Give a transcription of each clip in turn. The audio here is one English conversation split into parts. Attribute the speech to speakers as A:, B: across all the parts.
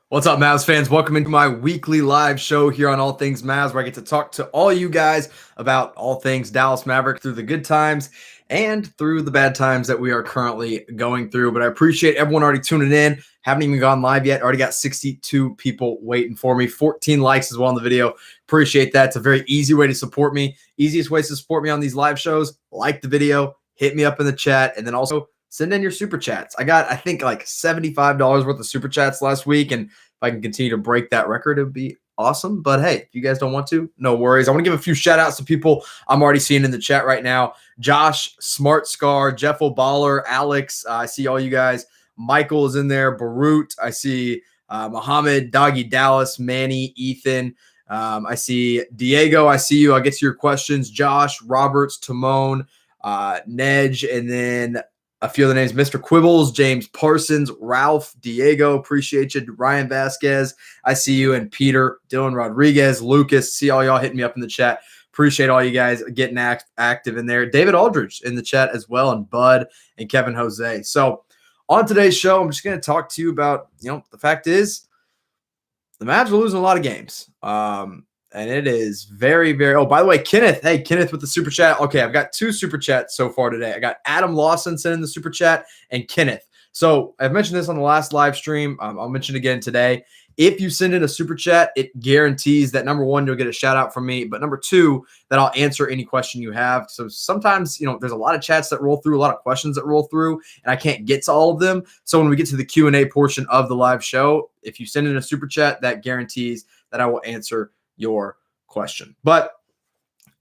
A: What's up, Mavs fans? Welcome into my weekly live show here on All Things Mavs, where I get to talk to all you guys about all things Dallas Maverick through the good times and through the bad times that we are currently going through. But I appreciate everyone already tuning in. Haven't even gone live yet. Already got 62 people waiting for me. 14 likes as well on the video. Appreciate that. It's a very easy way to support me. Easiest ways to support me on these live shows. Like the video, hit me up in the chat, and then also send in your super chats. I got, I think, like $75 worth of super chats last week, and if I can continue to break that record, it would be awesome. But hey, if you guys don't want to, no worries. I want to give a few shout outs to people I'm already seeing in the chat right now. Josh, Smart Scar, Jeff O'Baller, Alex. I see all you guys. Michael is in there. Barut. I see Muhammad, Doggy Dallas, Manny, Ethan. I see Diego. I see you. I'll get to your questions. Josh, Roberts, Timon, Nedge, and then a few of the names: Mr. Quibbles, James Parsons, Ralph, Diego, appreciate you, Ryan Vasquez, I see you, and Peter, Dylan Rodriguez, Lucas, see all y'all hitting me up in the chat. Appreciate all you guys getting active in there. David Aldridge in the chat as well, and Bud and Kevin Jose. So on today's show, I'm just going to talk to you about, the fact is the Mavs are losing a lot of games. And it is very, very – oh, by the way, Kenneth. Hey, Kenneth with the super chat. Okay, I've got two super chats so far today. I got Adam Lawson sending the super chat and Kenneth. So I've mentioned this on the last live stream. I'll mention it again today. If you send in a super chat, it guarantees that, number one, you'll get a shout out from me. But number two, that I'll answer any question you have. So sometimes, there's a lot of chats that roll through, a lot of questions that roll through, and I can't get to all of them. So when we get to the Q&A portion of the live show, if you send in a super chat, that guarantees that I will answer your question. But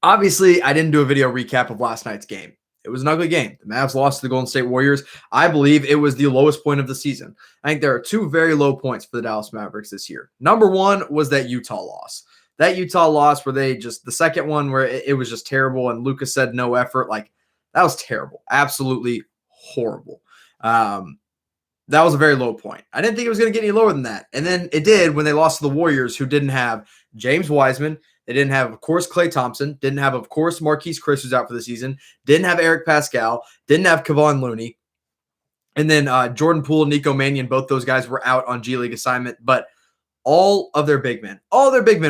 A: obviously, I didn't do a video recap of last night's game. It was an ugly game. The Mavs lost to the Golden State Warriors. I believe it was the lowest point of the season. I think there are two very low points for the Dallas Mavericks this year. Number one was that Utah loss. That Utah loss where the second one where it was just terrible and Luca said no effort. Like, that was terrible. Absolutely horrible. That was a very low point. I didn't think it was going to get any lower than that. And then it did when they lost to the Warriors, who didn't have James Wiseman. They didn't have, of course, Klay Thompson. Didn't have, of course, Marquise Chris, who's out for the season. Didn't have Eric Pascal. Didn't have Kevon Looney. And then Jordan Poole, Nico Mannion, both those guys were out on G League assignment. But all their big men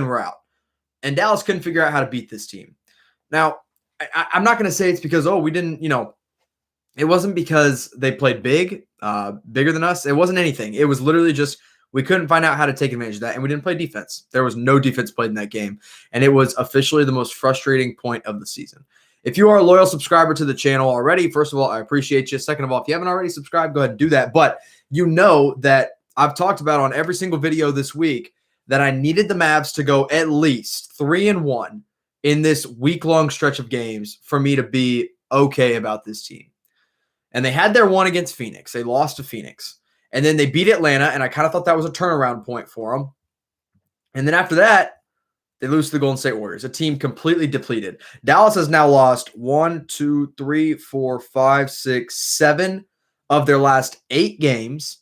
A: were out. And Dallas couldn't figure out how to beat this team. Now, I'm not going to say it's because, we didn't, it wasn't because they played bigger than us. It wasn't anything. It was literally just we couldn't find out how to take advantage of that, and we didn't play defense. There was no defense played in that game, and it was officially the most frustrating point of the season. If you are a loyal subscriber to the channel already, first of all, I appreciate you. Second of all, if you haven't already subscribed, go ahead and do that. But you know that I've talked about on every single video this week that I needed the Mavs to go at least 3-1 in this week-long stretch of games for me to be okay about this team. And they had their one against Phoenix. They lost to Phoenix. And then they beat Atlanta, and I kind of thought that was a turnaround point for them. And then after that, they lose to the Golden State Warriors, a team completely depleted. Dallas has now lost 7 of their last 8 games,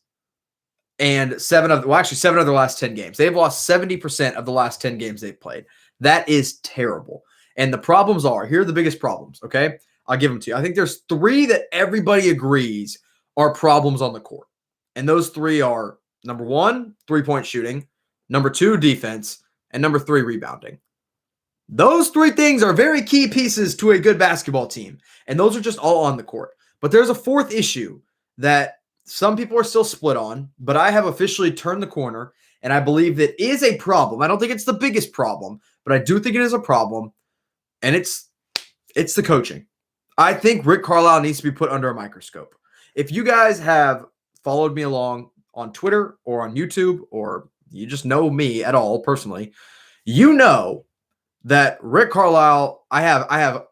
A: and 7 of their last 10 games. They've lost 70% of the last 10 games they've played. That is terrible. And the problems here are the biggest problems, okay? I'll give them to you. I think there's 3 that everybody agrees are problems on the court. And those 3 are, number 1, three-point shooting, number 2, defense, and number 3, rebounding. Those 3 things are very key pieces to a good basketball team. And those are just all on the court. But there's a 4th issue that some people are still split on, but I have officially turned the corner, and I believe that is a problem. I don't think it's the biggest problem, but I do think it is a problem, and it's the coaching. I think Rick Carlisle needs to be put under a microscope. If you guys have followed me along on Twitter or on YouTube, or you just know me at all personally, you know that Rick Carlisle, I have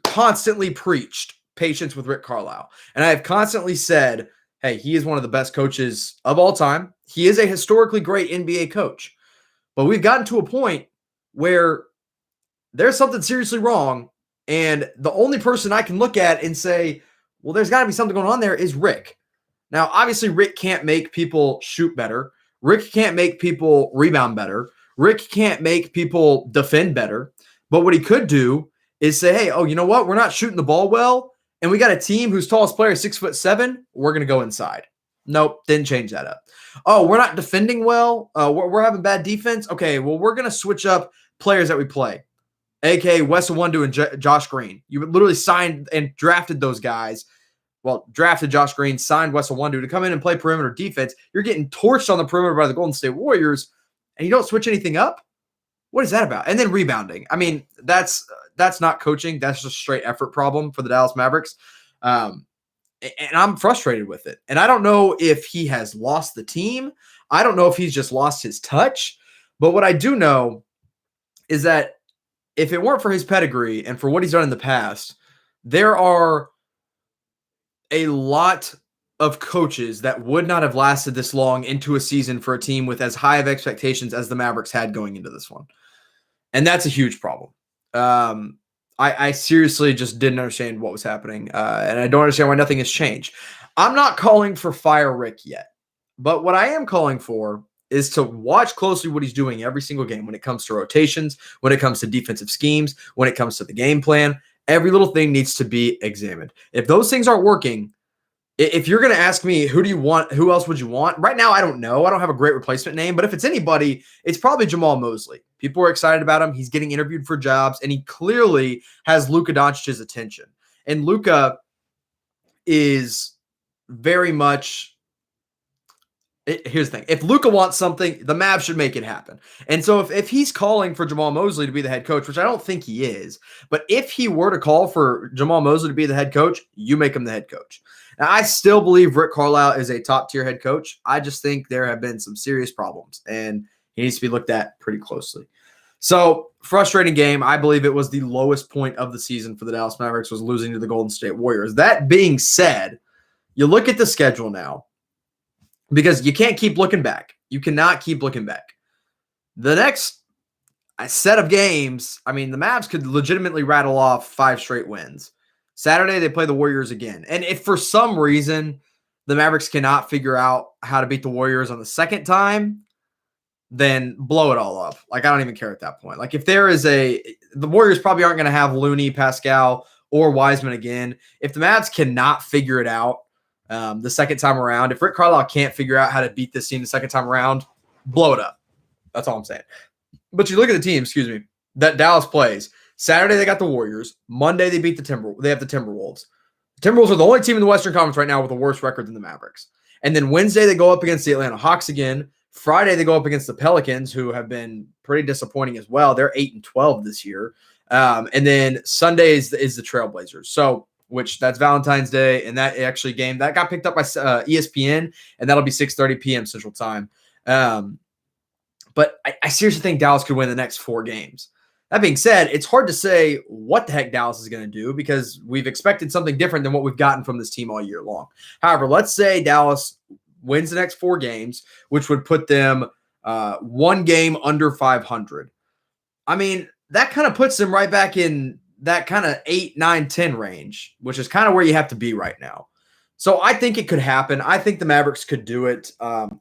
A: constantly preached patience with Rick Carlisle. And I have constantly said, hey, he is one of the best coaches of all time. He is a historically great NBA coach. But we've gotten to a point where there's something seriously wrong. And the only person I can look at and say, well, there's got to be something going on there is Rick. Now, obviously, Rick can't make people shoot better. Rick can't make people rebound better. Rick can't make people defend better. But what he could do is say, hey, you know what? We're not shooting the ball well, and we got a team whose tallest player is 6'7". We're going to go inside. Nope, didn't change that up. Oh, we're not defending well. We're having bad defense. Okay, well, we're going to switch up players that we play, a.k.a. Wes Iwundu and Josh Green. You literally signed and drafted those guys. Well, drafted Josh Green, signed Wes Iwundu to come in and play perimeter defense. You're getting torched on the perimeter by the Golden State Warriors, and you don't switch anything up? What is that about? And then rebounding. I mean, that's not coaching. That's just a straight effort problem for the Dallas Mavericks. And I'm frustrated with it. And I don't know if he has lost the team. I don't know if he's just lost his touch. But what I do know is that if it weren't for his pedigree and for what he's done in the past, there are a lot of coaches that would not have lasted this long into a season for a team with as high of expectations as the Mavericks had going into this one. And that's a huge problem. I seriously just didn't understand what was happening, and I don't understand why nothing has changed. I'm not calling for fire Rick yet, but what I am calling for is to watch closely what he's doing every single game when it comes to rotations, when it comes to defensive schemes, when it comes to the game plan. Every little thing needs to be examined. If those things aren't working, if you're going to ask me, who do you want? Who else would you want? Right now, I don't know. I don't have a great replacement name, but if it's anybody, it's probably Jamal Mosley. People are excited about him. He's getting interviewed for jobs, and he clearly has Luka Doncic's attention. And Luka is very much here's the thing. If Luka wants something, the Mavs should make it happen. And so if he's calling for Jamal Mosley to be the head coach, which I don't think he is, but if he were to call for Jamal Mosley to be the head coach, you make him the head coach. Now, I still believe Rick Carlisle is a top-tier head coach. I just think there have been some serious problems, and he needs to be looked at pretty closely. So, frustrating game. I believe it was the lowest point of the season for the Dallas Mavericks was losing to the Golden State Warriors. That being said, you look at the schedule now, because you can't keep looking back. You cannot keep looking back. The next set of games, I mean, the Mavs could legitimately rattle off 5 straight wins. Saturday, they play the Warriors again. And if for some reason the Mavericks cannot figure out how to beat the Warriors on the second time, then blow it all up. Like, I don't even care at that point. Like, if there is the Warriors probably aren't going to have Looney, Pascal, or Wiseman again. If the Mavs cannot figure it out the second time around, if Rick Carlisle can't figure out how to beat this team the second time around, blow it up. That's all I'm saying. But you look at the team, that Dallas plays. Saturday, they got the Warriors. Monday, they beat they have the Timberwolves. The Timberwolves are the only team in the Western Conference right now with a worse record than the Mavericks. And then Wednesday, they go up against the Atlanta Hawks again. Friday, they go up against the Pelicans, who have been pretty disappointing as well. They're 8-12 this year. And then Sunday is the Trailblazers. So, which that's Valentine's Day, and that actually game that got picked up by ESPN, and that'll be 6:30 p.m. Central Time. But I seriously think Dallas could win the next 4 games. That being said, it's hard to say what the heck Dallas is going to do because we've expected something different than what we've gotten from this team all year long. However, let's say Dallas wins the next 4 games, which would put them 1 game under 500. I mean, that kind of puts them right back in that kind of 8, 9, 10 range, which is kind of where you have to be right now. So I think it could happen. I think the Mavericks could do it.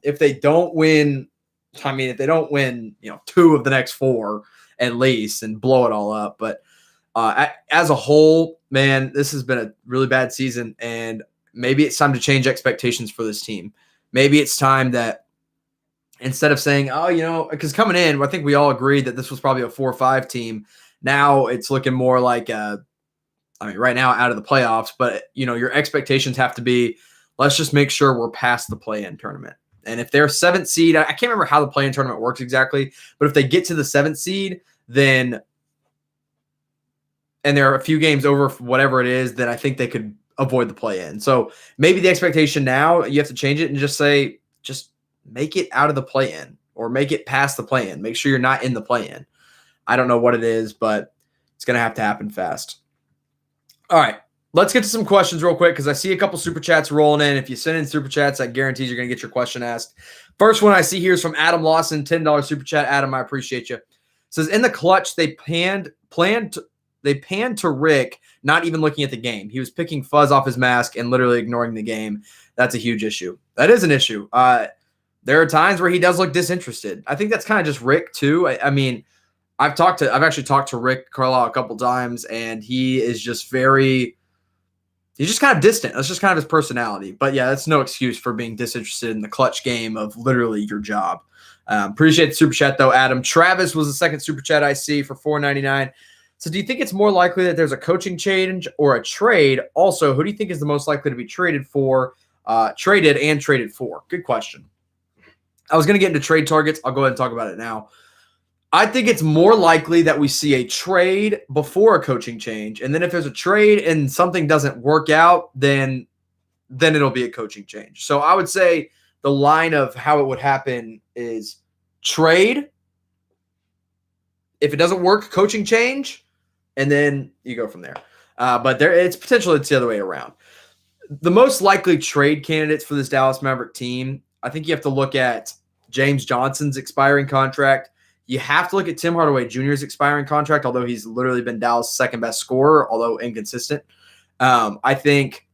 A: If they don't win, if they don't win, 2 of the next 4 at least and blow it all up. But as a whole, man, this has been a really bad season, and maybe it's time to change expectations for this team. Maybe it's time that instead of saying, because coming in, I think we all agreed that this was probably a 4-5 team. Now it's looking more like right now out of the playoffs, but your expectations have to be, let's just make sure we're past the play-in tournament. And if they're 7th seed, I can't remember how the play-in tournament works exactly, but if they get to the 7th seed, then and there are a few games over whatever it is, then I think they could avoid the play-in. So maybe the expectation now, you have to change it and just say, just make it out of the play-in or make it past the play-in. Make sure you're not in the play-in. I don't know what it is, but it's going to have to happen fast. All right, let's get to some questions real quick because I see a couple super chats rolling in. If you send in super chats, that guarantees you're going to get your question asked. First one I see here is from Adam Lawson, $10 super chat. Adam, I appreciate you. It says, in the clutch, they panned to Rick, not even looking at the game. He was picking fuzz off his mask and literally ignoring the game. That's a huge issue. That is an issue. There are times where he does look disinterested. I think that's kind of just Rick too. I mean, I've actually talked to Rick Carlisle a couple times, and he is just very He's just kind of distant. That's just kind of his personality. But yeah, that's no excuse for being disinterested in the clutch game of literally your job. Appreciate the super chat though, Adam. Travis was the second super chat I see for $4.99. So do you think it's more likely that there's a coaching change or a trade? Also, who do you think is the most likely to be traded for, traded for? Good question. I was going to get into trade targets. I'll go ahead and talk about it now. I think it's more likely that we see a trade before a coaching change. And then if there's a trade and something doesn't work out, then it'll be a coaching change. So I would say the line of how it would happen is trade. If it doesn't work, coaching change, and then you go from there. But it's potentially it's the other way around. The most likely trade candidates for this Dallas Maverick team, I think you have to look at James Johnson's expiring contract. You have to look at Tim Hardaway Jr.'s expiring contract, although he's literally been Dallas' second best scorer, although inconsistent. I think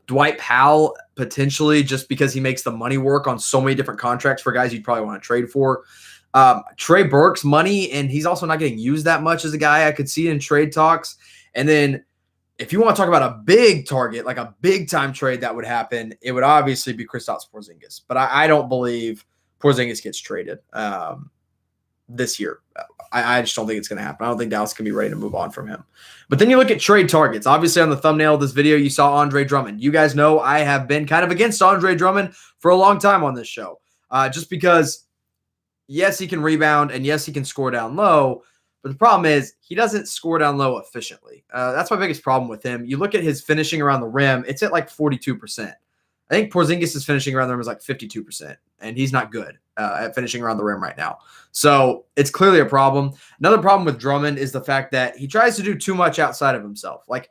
A: Dwight Powell potentially, just because he makes the money work on so many different contracts for guys you'd probably want to trade for. Trey Burke's money, and he's also not getting used that much as a guy I could see in trade talks. And then if you want to talk about a big target, like a big-time trade that would happen, it would obviously be Kristaps Porzingis. But I don't believe Porzingis gets traded this year. I just don't think it's going to happen. I don't think Dallas can be ready to move on from him. But then you look at trade targets. Obviously, on the thumbnail of this video, you saw Andre Drummond. You guys know I have been kind of against Andre Drummond for a long time on this show. Just because, yes, he can rebound, and yes, he can score down low. But the problem is he doesn't score down low efficiently. That's my biggest problem with him. You look at his finishing around the rim, it's at like 42%. I think Porzingis is finishing around the rim is like 52%, and he's not good at finishing around the rim right now. So it's clearly a problem. Another problem with Drummond is the fact that he tries to do too much outside of himself. Like,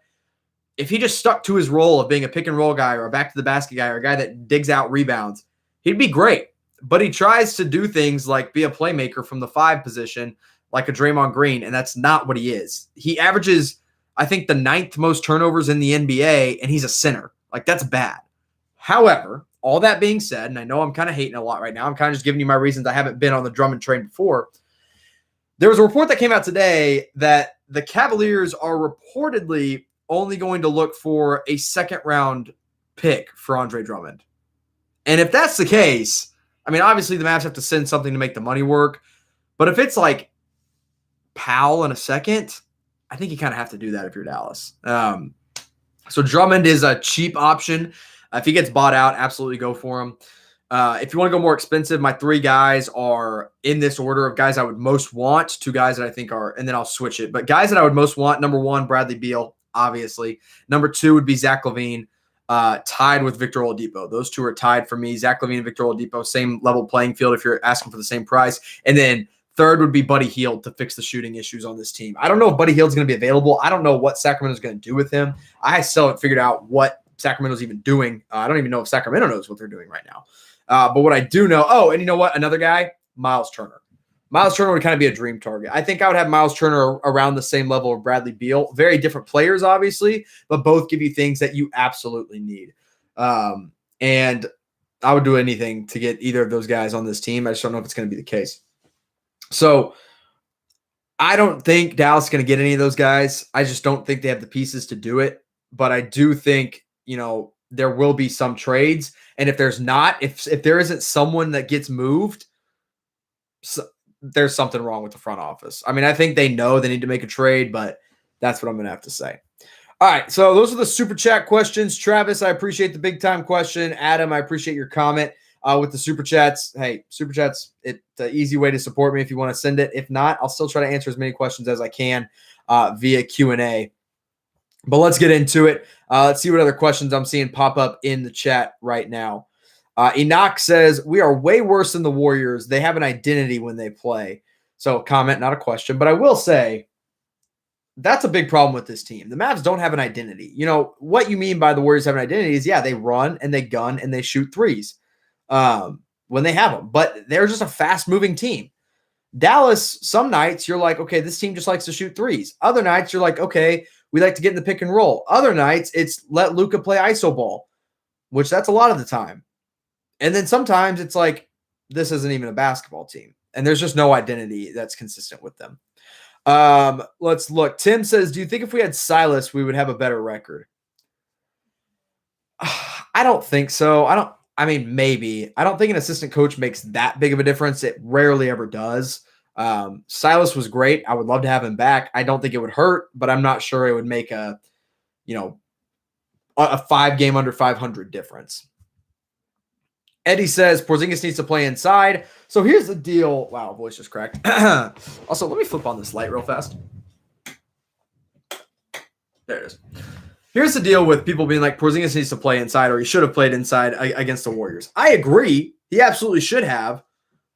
A: if he just stuck to his role of being a pick and roll guy or a back to the basket guy or a guy that digs out rebounds, he'd be great. But he tries to do things like be a playmaker from the 5 position, like a Draymond Green, and that's not what he is. He averages, I think, the 9th most turnovers in the NBA, and he's a center. Like, that's bad. However, all that being said, and I know I'm kind of hating a lot right now, I'm kind of just giving you my reasons I haven't been on the Drummond train before. There was a report that came out today that the Cavaliers are reportedly only going to look for a second-round pick for Andre Drummond. And if that's the case, I mean, obviously the Mavs have to send something to make the money work. But if it's like Powell in a second, I think you kind of have to do that if you're Dallas. So Drummond is a cheap option. If he gets bought out, absolutely go for him. If you want to go more expensive, my 3 guys are in this order of guys I would most want. 2 guys that I think are, and then I'll switch it. But guys that I would most want, number 1, Bradley Beal, obviously. Number 2 would be Zach LaVine, tied with Victor Oladipo. Those 2 are tied for me. Zach LaVine and Victor Oladipo, same level playing field if you're asking for the same price. And then 3rd would be Buddy Hield to fix the shooting issues on this team. I don't know if Buddy Hield's going to be available. I don't know what Sacramento's going to do with him. I still haven't figured out what Sacramento's even doing. I don't even know if Sacramento knows what they're doing right now. But what I do know, and you know what? Another guy, Miles Turner. Miles Turner would kind of be a dream target. I think I would have Miles Turner around the same level of Bradley Beal. Very different players, obviously, but both give you things that you absolutely need. And I would do anything to get either of those guys on this team. I just don't know if it's going to be the case. So I don't think Dallas is going to get any of those guys. I just don't think they have the pieces to do it. But I do think, there will be some trades. And if there's not, if there isn't someone that gets moved, there's something wrong with the front office. I mean, I think they know they need to make a trade, but that's what I'm going to have to say. All right, so those are the super chat questions. Travis, I appreciate the big time question. Adam, I appreciate your comment with the super chats. Hey, super chats, it's an easy way to support me if you want to send it. If not, I'll still try to answer as many questions as I can via Q&A. But let's get into it. Let's see what other questions I'm seeing pop up in the chat right now. Enoch says, we are way worse than the Warriors. They have an identity when they play. So comment, not a question. But I will say, that's a big problem with this team. The Mavs don't have an identity. What you mean by the Warriors have an identity is, yeah, they run and they gun and they shoot threes when they have them. But they're just a fast-moving team. Dallas, some nights you're like, okay, this team just likes to shoot threes. Other nights you're like, okay, we like to get in the pick and roll. Other nights it's let Luca play iso ball, which that's a lot of the time. And then sometimes it's like, this isn't even a basketball team. And there's just no identity that's consistent with them. Let's look. Tim says, do you think if we had Silas, we would have a better record? I don't think so. I mean, maybe. I don't think an assistant coach makes that big of a difference. It rarely ever does. Silas was great. I would love to have him back. I don't think it would hurt, but I'm not sure it would make you know, a 5-game under 500 difference. Eddie says Porzingis needs to play inside. So here's the deal. Wow, voice just cracked. Also, let me flip on this light real fast. There it is. Here's the deal with people being like, Porzingis needs to play inside, or he should have played inside against the Warriors. I agree. He absolutely should have.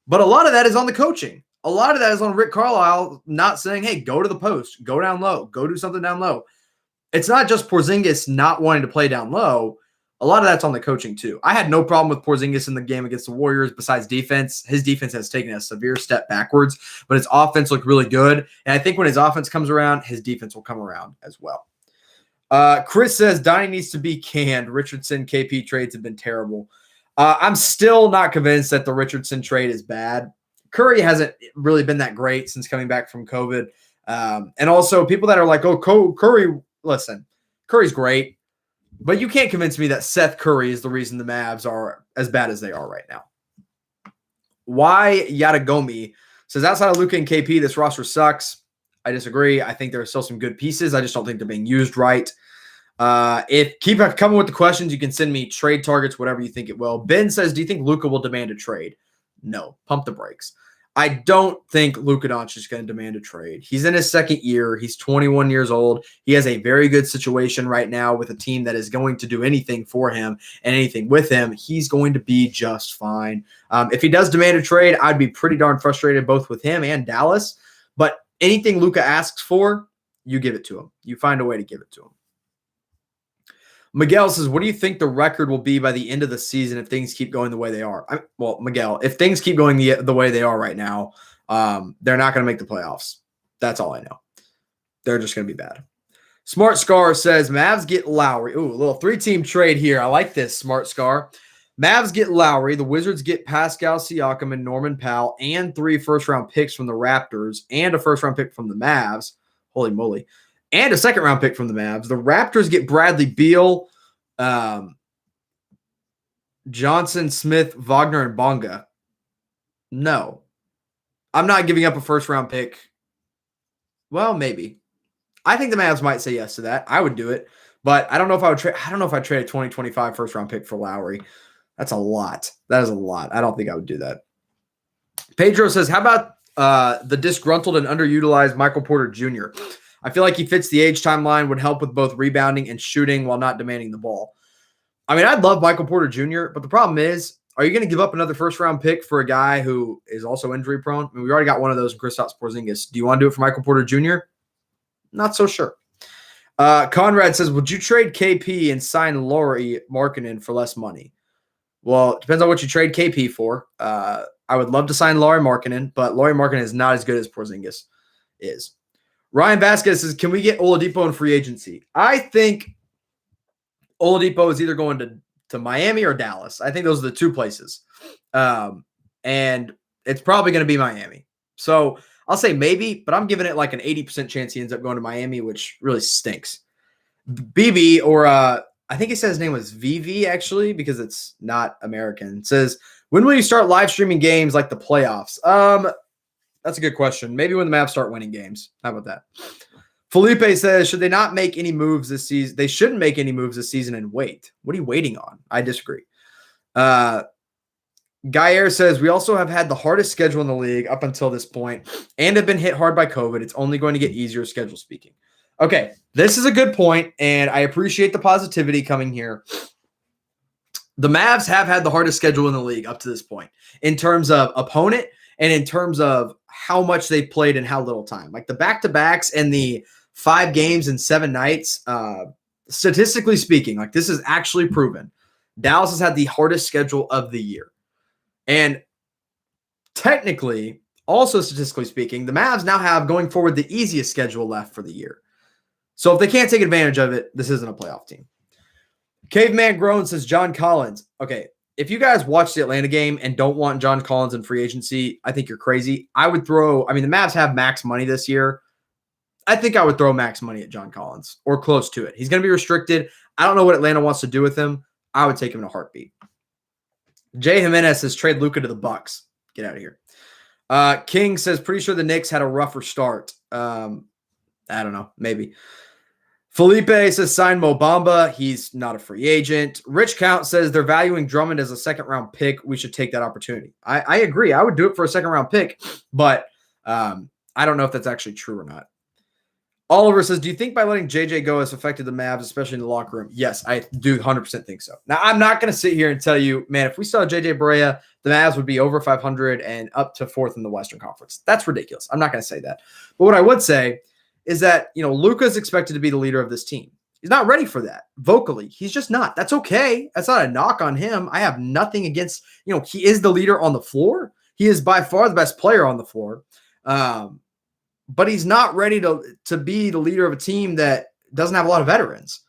A: But a lot of that is on the coaching. A lot of that is on Rick Carlisle not saying, hey, go to the post, go down low, go do something down low. It's not just Porzingis not wanting to play down low. A lot of that's on the coaching too. I had no problem with Porzingis in the game against the Warriors besides defense. His defense has taken a severe step backwards, but his offense looked really good. And I think when his offense comes around, his defense will come around as well. Chris says Donnie needs to be canned. Richardson KP trades have been terrible. I'm still not convinced that the Richardson trade is bad. Curry hasn't really been that great since coming back from COVID. And also people that are like, oh, Curry, listen, Curry's great. But you can't convince me that Seth Curry is the reason the Mavs are as bad as they are right now. Why Yadagomi says, outside of Luka and KP, this roster sucks. I disagree. I think there are still some good pieces. I just don't think they're being used right. If keep coming with the questions, you can send me trade targets, whatever you think it will. Ben says, do you think Luka will demand a trade? No. Pump the brakes. I don't think Luka Doncic is going to demand a trade. He's in his second year. He's 21 years old. He has a very good situation right now with a team that is going to do anything for him and anything with him. He's going to be just fine. If he does demand a trade, I'd be pretty darn frustrated both with him and Dallas. But anything Luka asks for, you give it to him. You find a way to give it to him. Miguel says, what do you think the record will be by the end of the season if things keep going the way they are? Miguel, if things keep going the way they are right now, they're not going to make the playoffs. That's all I know. They're just going to be bad. Smart Scar says, Mavs get Lowry. Ooh, a little 3-team trade here. I like this, Smart Scar. Mavs get Lowry. The Wizards get Pascal Siakam and Norman Powell and 3 first-round picks from the Raptors and a first-round pick from the Mavs. Holy moly. And a second-round pick from the Mavs. The Raptors get Bradley Beal, Johnson, Smith, Wagner, and Bonga. No. I'm not giving up a first-round pick. Well, maybe. I think the Mavs might say yes to that. I would do it. But I don't know if I would trade. I don't know if I'd trade a 2025 first-round pick for Lowry. That's a lot. That is a lot. I don't think I would do that. Pedro says, how about the disgruntled and underutilized Michael Porter Jr.? I feel like he fits the age timeline, would help with both rebounding and shooting while not demanding the ball. I mean, I'd love Michael Porter Jr., but the problem is, are you going to give up another first-round pick for a guy who is also injury-prone? I mean, we already got one of those in Kristaps Porzingis. Do you want to do it for Michael Porter Jr.? Not so sure. Conrad says, would you trade KP and sign Lauri Markkanen for less money? Well, it depends on what you trade KP for. I would love to sign Lauri Markkanen, but Lauri Markkanen is not as good as Porzingis is. Ryan Vasquez says, can we get Oladipo in free agency? I think Oladipo is either going to Miami or Dallas. I think those are the two places. And it's probably going to be Miami. So I'll say maybe, but I'm giving it like an 80% chance he ends up going to Miami, which really stinks. BB, or I think he said his name was VV actually, because it's not American. It says, when will you start live streaming games like the playoffs? That's a good question. Maybe when the Mavs start winning games. How about that? Felipe says, should they not make any moves this season? They shouldn't make any moves this season and wait. What are you waiting on? I disagree. Gayer says, we also have had the hardest schedule in the league up until this point and have been hit hard by COVID. It's only going to get easier, schedule speaking. Okay, this is a good point, and I appreciate the positivity coming here. The Mavs have had the hardest schedule in the league up to this point in terms of opponent and in terms of how much they played and how little time. Like the back-to-backs and the 5 games and 7 nights, statistically speaking, like this is actually proven. Dallas has had the hardest schedule of the year. And technically, also statistically speaking, the Mavs now have going forward the easiest schedule left for the year. So if they can't take advantage of it, this isn't a playoff team. Caveman Grown says John Collins. Okay, if you guys watch the Atlanta game and don't want John Collins in free agency, I think you're crazy. The Mavs have max money this year. I think I would throw max money at John Collins or close to it. He's going to be restricted. I don't know what Atlanta wants to do with him, I would take him in a heartbeat. Jay Jimenez says trade Luca to the Bucks. Get out of here. King says pretty sure the Knicks had a rougher start. I don't know, maybe. Felipe says sign Mo Bamba. He's not a free agent. Rich Count says they're valuing Drummond as a second-round pick. We should take that opportunity. I agree. I would do it for a second-round pick, but I don't know if that's actually true or not. Oliver says, do you think by letting JJ go has affected the Mavs, especially in the locker room? Yes, I do 100% think so. Now, I'm not going to sit here and tell you, man, if we saw JJ Barea, the Mavs would be over 500 and up to 4th in the Western Conference. That's ridiculous. I'm not going to say that. But what I would say is that, Luka is expected to be the leader of this team. He's not ready for that vocally. He's just not. That's okay. That's not a knock on him. I have nothing against, he is the leader on the floor. He is by far the best player on the floor. But he's not ready to be the leader of a team that doesn't have a lot of veterans.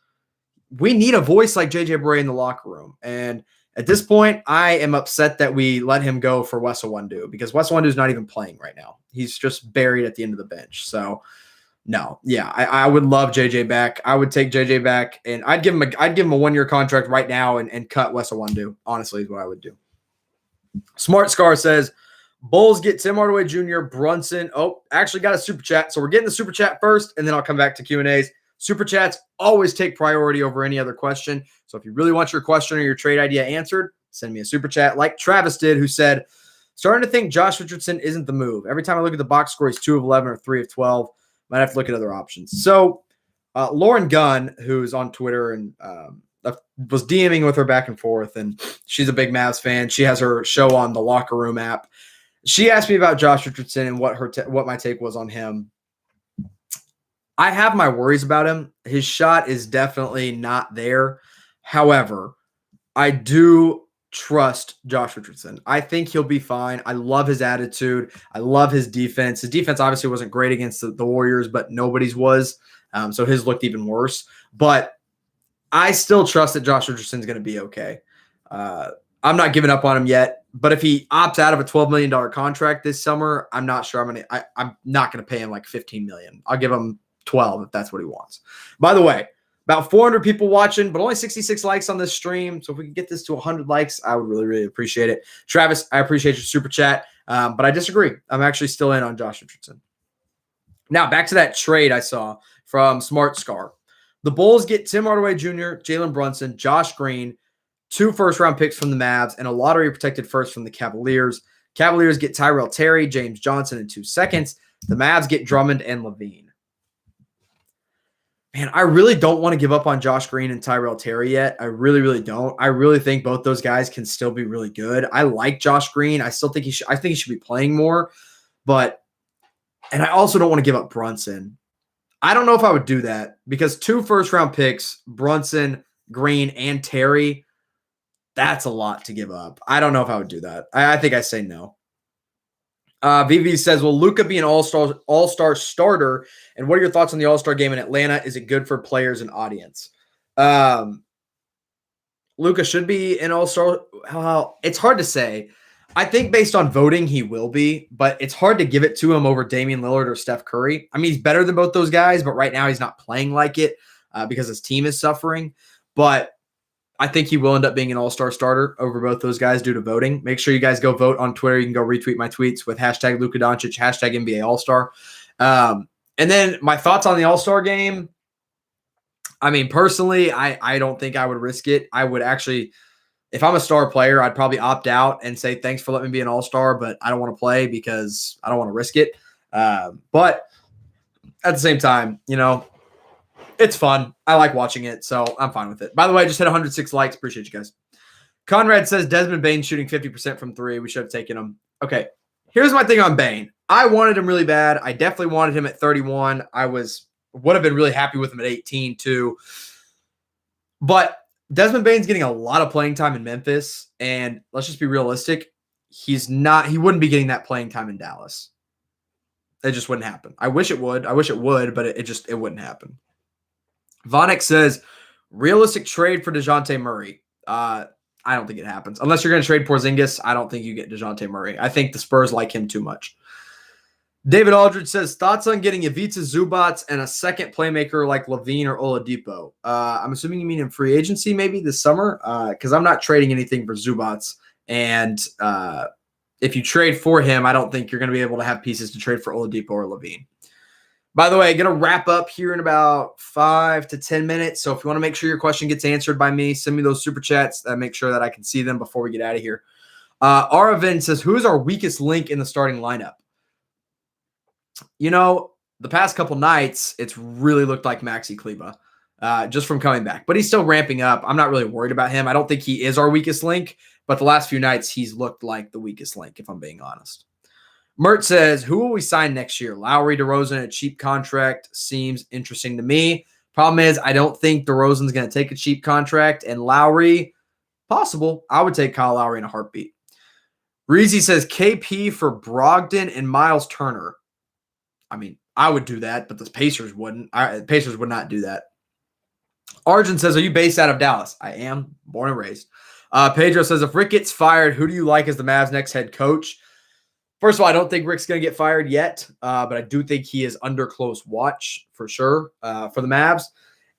A: We need a voice like JJ Barea in the locker room. And at this point, I am upset that we let him go for Wes Iwundu because Wes Iwundu is not even playing right now. He's just buried at the end of the bench. So, no. Yeah, I would love JJ back. I would take JJ back, and I'd give him a 1-year contract right now and cut Wes Iwundu, honestly, is what I would do. Smart Scar says, Bulls get Tim Hardaway Jr., Brunson. Oh, actually got a super chat. So we're getting the super chat first, and then I'll come back to Q&As. Super chats always take priority over any other question. So if you really want your question or your trade idea answered, send me a super chat like Travis did, who said, starting to think Josh Richardson isn't the move. Every time I look at the box score, he's 2 of 11 or 3 of 12. Might have to look at other options. So Lauren Gunn, who's on Twitter and was DMing with her back and forth, and she's a big Mavs fan. She has her show on the Locker Room app. She asked me about Josh Richardson and what my take was on him. I have my worries about him. His shot is definitely not there. However, I do trust Josh Richardson. I think he'll be fine. I love his attitude. I love his defense. His defense obviously wasn't great against the Warriors, but nobody's was. So his looked even worse. But I still trust that Josh Richardson's going to be okay. I'm not giving up on him yet. But if he opts out of a $12 million contract this summer, I'm not sure I'm not going to pay him like $15 million. I'll give him 12 if that's what he wants. By the way, about 400 people watching, but only 66 likes on this stream. So if we can get this to 100 likes, I would really, really appreciate it. Travis, I appreciate your super chat, but I disagree. I'm actually still in on Josh Richardson. Now, back to that trade I saw from Smart Scar. The Bulls get Tim Hardaway Jr., Jalen Brunson, Josh Green, 2 first-round picks from the Mavs, and a lottery-protected first from the Cavaliers. Cavaliers get Tyrell Terry, James Johnson, and 2 seconds. The Mavs get Drummond and Levine. Man, I really don't want to give up on Josh Green and Tyrell Terry yet. I really, really don't. I really think both those guys can still be really good. I like Josh Green. I still think I think he should be playing more. And I also don't want to give up Brunson. I don't know if I would do that because 2 first-round picks, Brunson, Green, and Terry, that's a lot to give up. I don't know if I would do that. I think I say no. VV says, will Luca be an all-star starter? And what are your thoughts on the all-star game in Atlanta? Is it good for players and audience? Luca should be an all-star. It's hard to say. I think based on voting, he will be, but it's hard to give it to him over Damian Lillard or Steph Curry. I mean, he's better than both those guys, but right now he's not playing like it because his team is suffering. But I think he will end up being an all-star starter over both those guys due to voting. Make sure you guys go vote on Twitter. You can go retweet my tweets with hashtag Luka Doncic, hashtag NBA All-Star. And then my thoughts on the All-Star game. I mean, personally, I don't think I would risk it. I would actually, if I'm a star player, I'd probably opt out and say, thanks for letting me be an all-star, but I don't want to play because I don't want to risk it. But at the same time, it's fun. I like watching it, so I'm fine with it. By the way, I just hit 106 likes. Appreciate you guys. Conrad says Desmond Bain shooting 50% from 3. We should have taken him. Okay, here's my thing on Bain. I wanted him really bad. I definitely wanted him at 31. I would have been really happy with him at 18 too. But Desmond Bain's getting a lot of playing time in Memphis, and let's just be realistic. He wouldn't be getting that playing time in Dallas. It just wouldn't happen. I wish it would, but it wouldn't happen. Vonik says, realistic trade for DeJounte Murray. I don't think it happens. Unless you're going to trade Porzingis, I don't think you get DeJounte Murray. I think the Spurs like him too much. David Aldridge says, thoughts on getting Ivica Zubats and a second playmaker like Levine or Oladipo? I'm assuming you mean in free agency maybe this summer, because I'm not trading anything for Zubats. And if you trade for him, I don't think you're going to be able to have pieces to trade for Oladipo or Levine. By the way, going to wrap up here in about 5 to 10 minutes. So if you want to make sure your question gets answered by me, send me those super chats. Make sure that I can see them before we get out of here. Aravind says, who is our weakest link in the starting lineup? You know, the past couple nights, it's really looked like Maxi Kleba just from coming back. But he's still ramping up. I'm not really worried about him. I don't think he is our weakest link. But the last few nights, he's looked like the weakest link, if I'm being honest. Mert says, who will we sign next year? Lowry, DeRozan, a cheap contract seems interesting to me. Problem is, I don't think DeRozan's going to take a cheap contract. And Lowry, possible. I would take Kyle Lowry in a heartbeat. Reezy says, KP for Brogdon and Miles Turner. I mean, I would do that, but the Pacers wouldn't. Pacers would not do that. Arjun says, are you based out of Dallas? I am, born and raised. Pedro says, if Rick gets fired, who do you like as the Mavs' next head coach? First of all, I don't think Rick's going to get fired yet, but I do think he is under close watch for sure for the Mavs.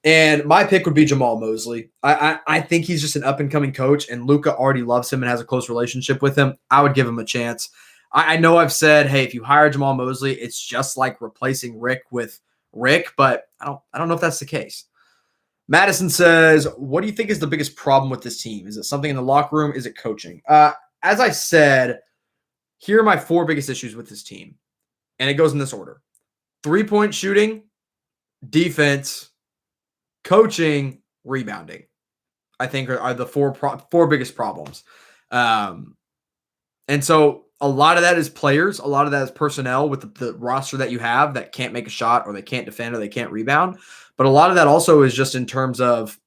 A: And my pick would be Jamal Mosley. I think he's just an up-and-coming coach, and Luca already loves him and has a close relationship with him. I would give him a chance. I know I've said, hey, if you hire Jamal Mosley, it's just like replacing Rick with Rick, but I don't know if that's the case. Madison says, what do you think is the biggest problem with this team? Is it something in the locker room? Is it coaching? As I said, here are my 4 biggest issues with this team, and it goes in this order. 3-point shooting, defense, coaching, rebounding, I think are the 4 biggest problems. And so a lot of that is players. A lot of that is personnel with the roster that you have that can't make a shot or they can't defend or they can't rebound. But a lot of that also is just in terms of,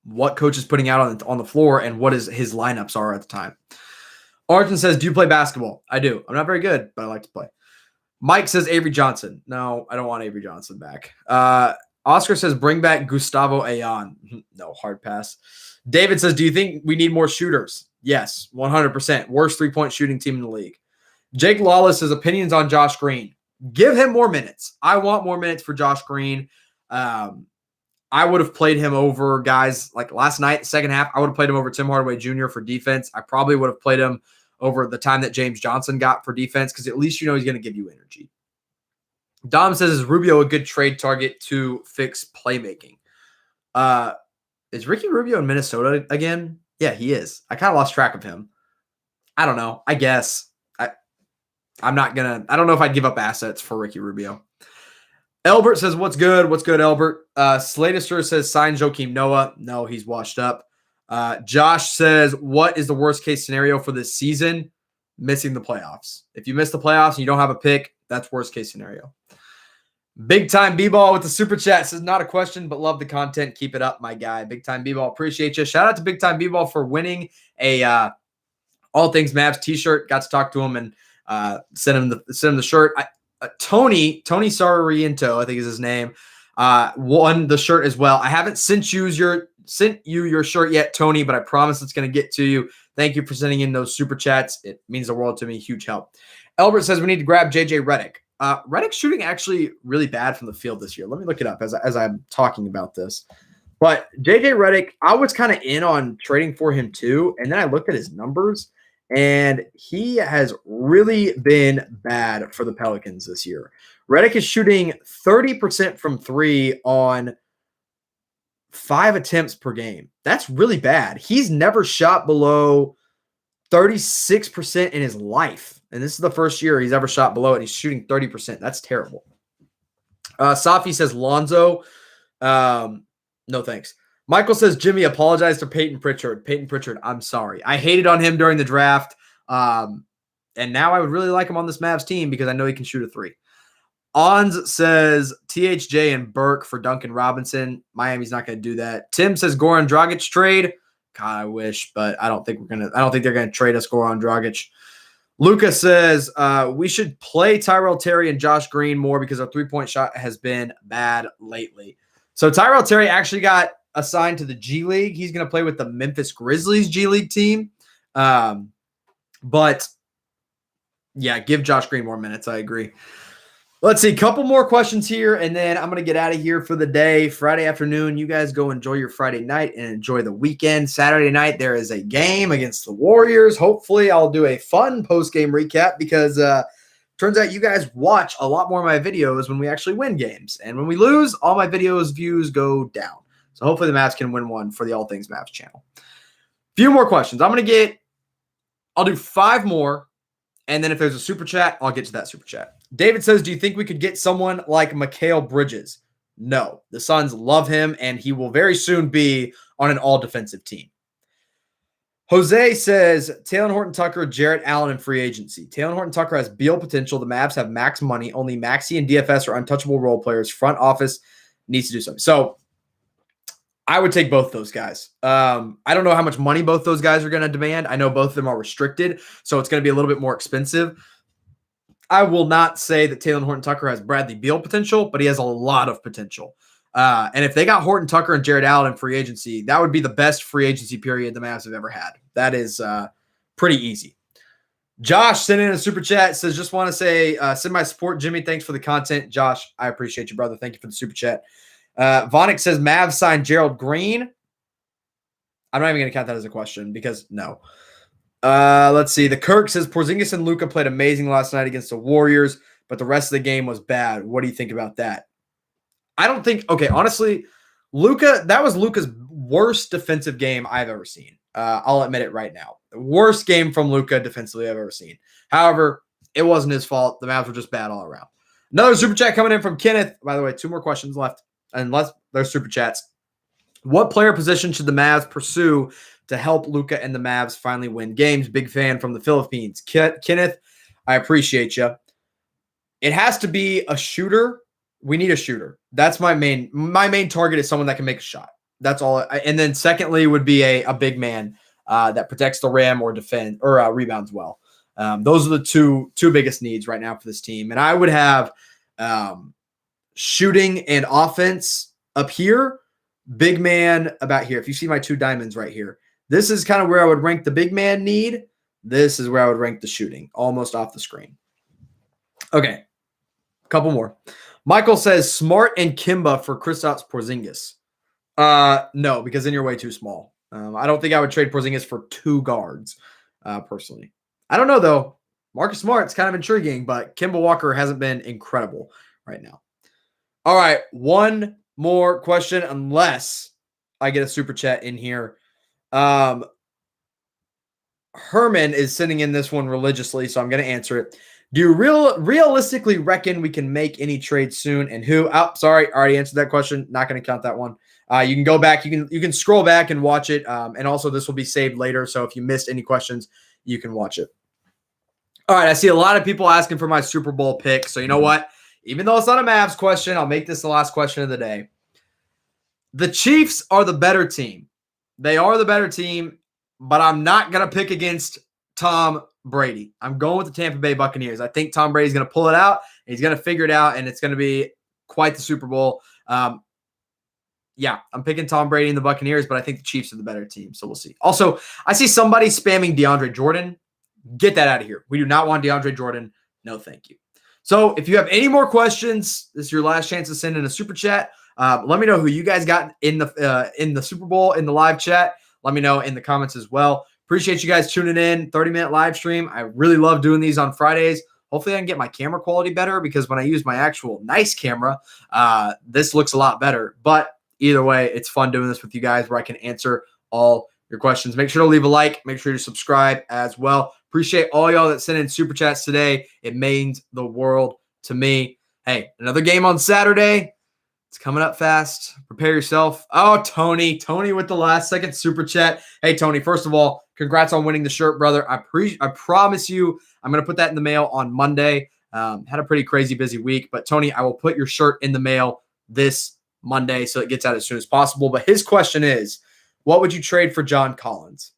A: what coach is putting out on the floor and what his lineups are at the time. Arjun says, do you play basketball? I do. I'm not very good, but I like to play. Mike says Avery Johnson. No, I don't want Avery Johnson back. Oscar says, bring back Gustavo Ayon. No, hard pass. David says, do you think we need more shooters? Yes, 100%. Worst 3-point shooting team in the league. Jake Lawless says opinions on Josh Green. Give him more minutes. I want more minutes for Josh Green. I would have played him over guys like last night, second half. I would have played him over Tim Hardaway Jr. for defense. I probably would have played him over the time that James Johnson got for defense because at least you know he's going to give you energy. Dom says, is Rubio a good trade target to fix playmaking? Is Ricky Rubio in Minnesota again? Yeah, he is. I kind of lost track of him. I don't know. I guess. I don't know if I'd give up assets for Ricky Rubio. Elbert says, what's good? What's good, Elbert? Slatister says, sign Joakim Noah. No, he's washed up. Josh says, what is the worst case scenario for this season? Missing the playoffs. If you miss the playoffs and you don't have a pick, that's worst case scenario. Big Time B-Ball with the super chat says, not a question, but love the content. Keep it up, my guy. Big Time B-Ball, appreciate you. Shout out to Big Time B-Ball for winning a All Things Mavs t-shirt. Got to talk to him and send him the shirt. Tony Sarriento, I think is his name, won the shirt as well. I haven't sent you your shirt yet, Tony, but I promise it's going to get to you. Thank you for sending in those super chats. It means the world to me. Huge help. Albert says we need to grab JJ Redick. Redick's shooting actually really bad from the field this year. Let me look it up as I'm talking about this. But JJ Redick, I was kind of in on trading for him too, and then I looked at his numbers, and he has really been bad for the Pelicans this year. Redick is shooting 30% from 3 on 5 attempts per game. That's really bad. He's never shot below 36% in his life. And this is the first year he's ever shot below it. He's shooting 30%. That's terrible. Safi says Lonzo. No thanks. Michael says, Jimmy, apologize to Peyton Pritchard. Peyton Pritchard, I'm sorry. I hated on him during the draft. And now I would really like him on this Mavs team because I know he can shoot a 3. Ons says THJ and Burke for Duncan Robinson. Miami's not going to do that. Tim says Goran Dragic trade. God, I wish, but I don't think they're going to trade us Goran Dragic. Luca says we should play Tyrell Terry and Josh Green more because our 3-point shot has been bad lately. So Tyrell Terry actually got assigned to the G League. He's going to play with the Memphis Grizzlies G League team. But Yeah, give Josh Green more minutes. I agree. Let's see, a couple more questions here, and then I'm going to get out of here for the day. Friday afternoon, you guys go enjoy your Friday night and enjoy the weekend. Saturday night, there is a game against the Warriors. Hopefully, I'll do a fun post-game recap because turns out you guys watch a lot more of my videos when we actually win games. And when we lose, all my videos views go down. So hopefully the Mavs can win one for the All Things Mavs channel. Few more questions. I'll do 5 more. And then if there's a super chat, I'll get to that super chat. David says, do you think we could get someone like Mikal Bridges? No. The Suns love him, and he will very soon be on an all-defensive team. Jose says, Taylor Horton-Tucker, Jarrett Allen in free agency. Taylor Horton-Tucker has Beal potential. The Mavs have max money. Only Maxey and DFS are untouchable role players. Front office needs to do something. So I would take both those guys. I don't know how much money both those guys are going to demand. I know both of them are restricted, so it's going to be a little bit more expensive. I will not say that Taylor Horton-Tucker has Bradley Beal potential, but he has a lot of potential. And if they got Horton-Tucker and Jarrett Allen in free agency, that would be the best free agency period the Mavs have ever had. That is pretty easy. Josh sent in a super chat, says, just want to say, send my support, Jimmy. Thanks for the content. Josh, I appreciate you, brother. Thank you for the super chat. Vonic says Mavs signed Gerald Green. I'm not even going to count that as a question because no. Let's see. The Kirk says Porzingis and Luca played amazing last night against the Warriors, but the rest of the game was bad. What do you think about that? I don't think – okay, honestly, that was Luca's worst defensive game I've ever seen. I'll admit it right now. The worst game from Luca defensively I've ever seen. However, it wasn't his fault. The Mavs were just bad all around. Another super chat coming in from Kenneth. By the way, 2 more questions left. Unless there's super chats. What player position should the Mavs pursue to help Luka and the Mavs finally win games? Big fan from the Philippines. Kenneth, I appreciate you. It has to be a shooter. We need a shooter. That's my main target is someone that can make a shot. That's all. And then secondly would be a big man that protects the rim or defend or rebounds well. Those are the two biggest needs right now for this team. And I would have shooting and offense up here, big man about here. If you see my 2 diamonds right here, this is kind of where I would rank the big man need. This is where I would rank the shooting, almost off the screen. Okay, a couple more. Michael says Smart and Kimba for Kristaps Porzingis. No, because then you're way too small. I don't think I would trade Porzingis for 2 guards, personally. I don't know, though. Marcus Smart's kind of intriguing, but Kimba Walker hasn't been incredible right now. All right, 1 more question, unless I get a super chat in here. Herman is sending in this one religiously, so I'm going to answer it. Do you realistically reckon we can make any trade soon, and who? Oh, sorry, I already answered that question. Not going to count that one. You can go back. You can scroll back and watch it, and also this will be saved later, so if you missed any questions, you can watch it. All right, I see a lot of people asking for my Super Bowl pick, so you know what? Even though it's not a Mavs question, I'll make this the last question of the day. The Chiefs are the better team. They are the better team, but I'm not going to pick against Tom Brady. I'm going with the Tampa Bay Buccaneers. I think Tom Brady's going to pull it out. He's going to figure it out, and it's going to be quite the Super Bowl. Yeah, I'm picking Tom Brady and the Buccaneers, but I think the Chiefs are the better team, so we'll see. Also, I see somebody spamming DeAndre Jordan. Get that out of here. We do not want DeAndre Jordan. No, thank you. So if you have any more questions, this is your last chance to send in a super chat. Let me know who you guys got in the Super Bowl in the live chat. Let me know in the comments as well. Appreciate you guys tuning in. 30-minute live stream. I really love doing these on Fridays. Hopefully I can get my camera quality better because when I use my actual nice camera, this looks a lot better. But either way, it's fun doing this with you guys where I can answer all your questions. Make sure to leave a like. Make sure to subscribe as well. Appreciate all y'all that sent in super chats today. It means the world to me. Hey, another game on Saturday. It's coming up fast. Prepare yourself. Oh, Tony with the last second super chat. Hey, Tony, first of all, congrats on winning the shirt, brother. I promise you I'm going to put that in the mail on Monday. Had a pretty crazy busy week, but Tony, I will put your shirt in the mail this Monday so it gets out as soon as possible. But his question is, what would you trade for John Collins?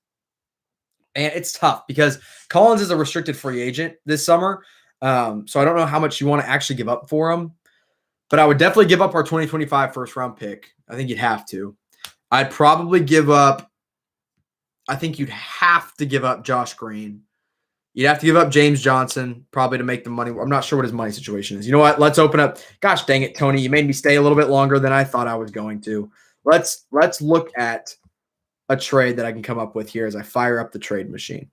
A: And it's tough because Collins is a restricted free agent this summer. So I don't know how much you want to actually give up for him. But I would definitely give up our 2025 first-round pick. I think you'd have to. I'd probably give up – I think you'd have to give up Josh Green. You'd have to give up James Johnson probably to make the money. I'm not sure what his money situation is. You know what? Let's open up. Gosh dang it, Tony. You made me stay a little bit longer than I thought I was going to. Let's look at a trade that I can come up with here as I fire up the trade machine.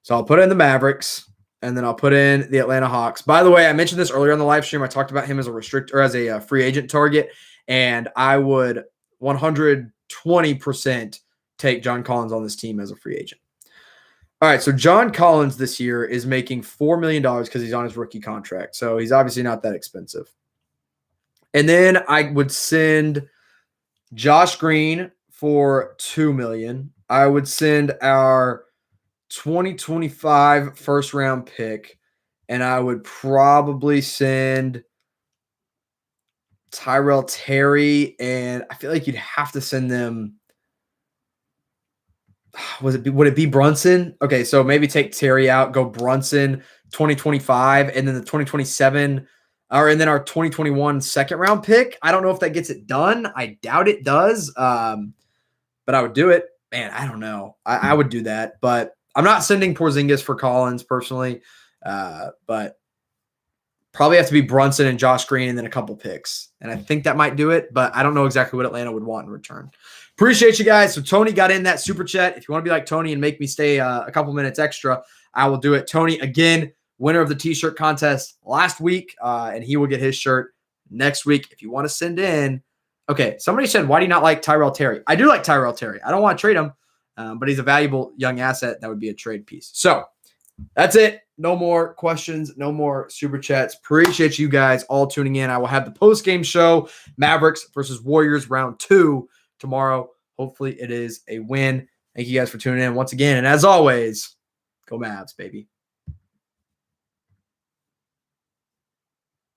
A: So I'll put in the Mavericks, and then I'll put in the Atlanta Hawks. By the way, I mentioned this earlier on the live stream. I talked about him as a free agent target, and I would 120% take John Collins on this team as a free agent. All right, so John Collins this year is making $4 million because he's on his rookie contract. So he's obviously not that expensive. And then I would send Josh Green for $2 million. I would send our 2025 first-round pick, and I would probably send Tyrell Terry, and I feel like you'd have to send them. Would it be Brunson? Okay, so maybe take Terry out, go Brunson 2025, and then the 2027, and then our 2021 second-round pick. I don't know if that gets it done. I doubt it does, but I would do it. Man, I don't know. I would do that, but I'm not sending Porzingis for Collins personally, but probably have to be Brunson and Josh Green and then a couple picks. And I think that might do it, but I don't know exactly what Atlanta would want in return. Appreciate you guys. So Tony got in that super chat. If you want to be like Tony and make me stay a couple minutes extra, I will do it. Tony, again, winner of the t-shirt contest last week, and he will get his shirt next week. If you want to send in, okay, somebody said, why do you not like Tyrell Terry? I do like Tyrell Terry. I don't want to trade him, but he's a valuable young asset. That would be a trade piece. So that's it. No more questions. No more super chats. Appreciate you guys all tuning in. I will have the post-game show, Mavericks versus Warriors round 2 tomorrow. Hopefully it is a win. Thank you guys for tuning in once again. And as always, go Mavs, baby.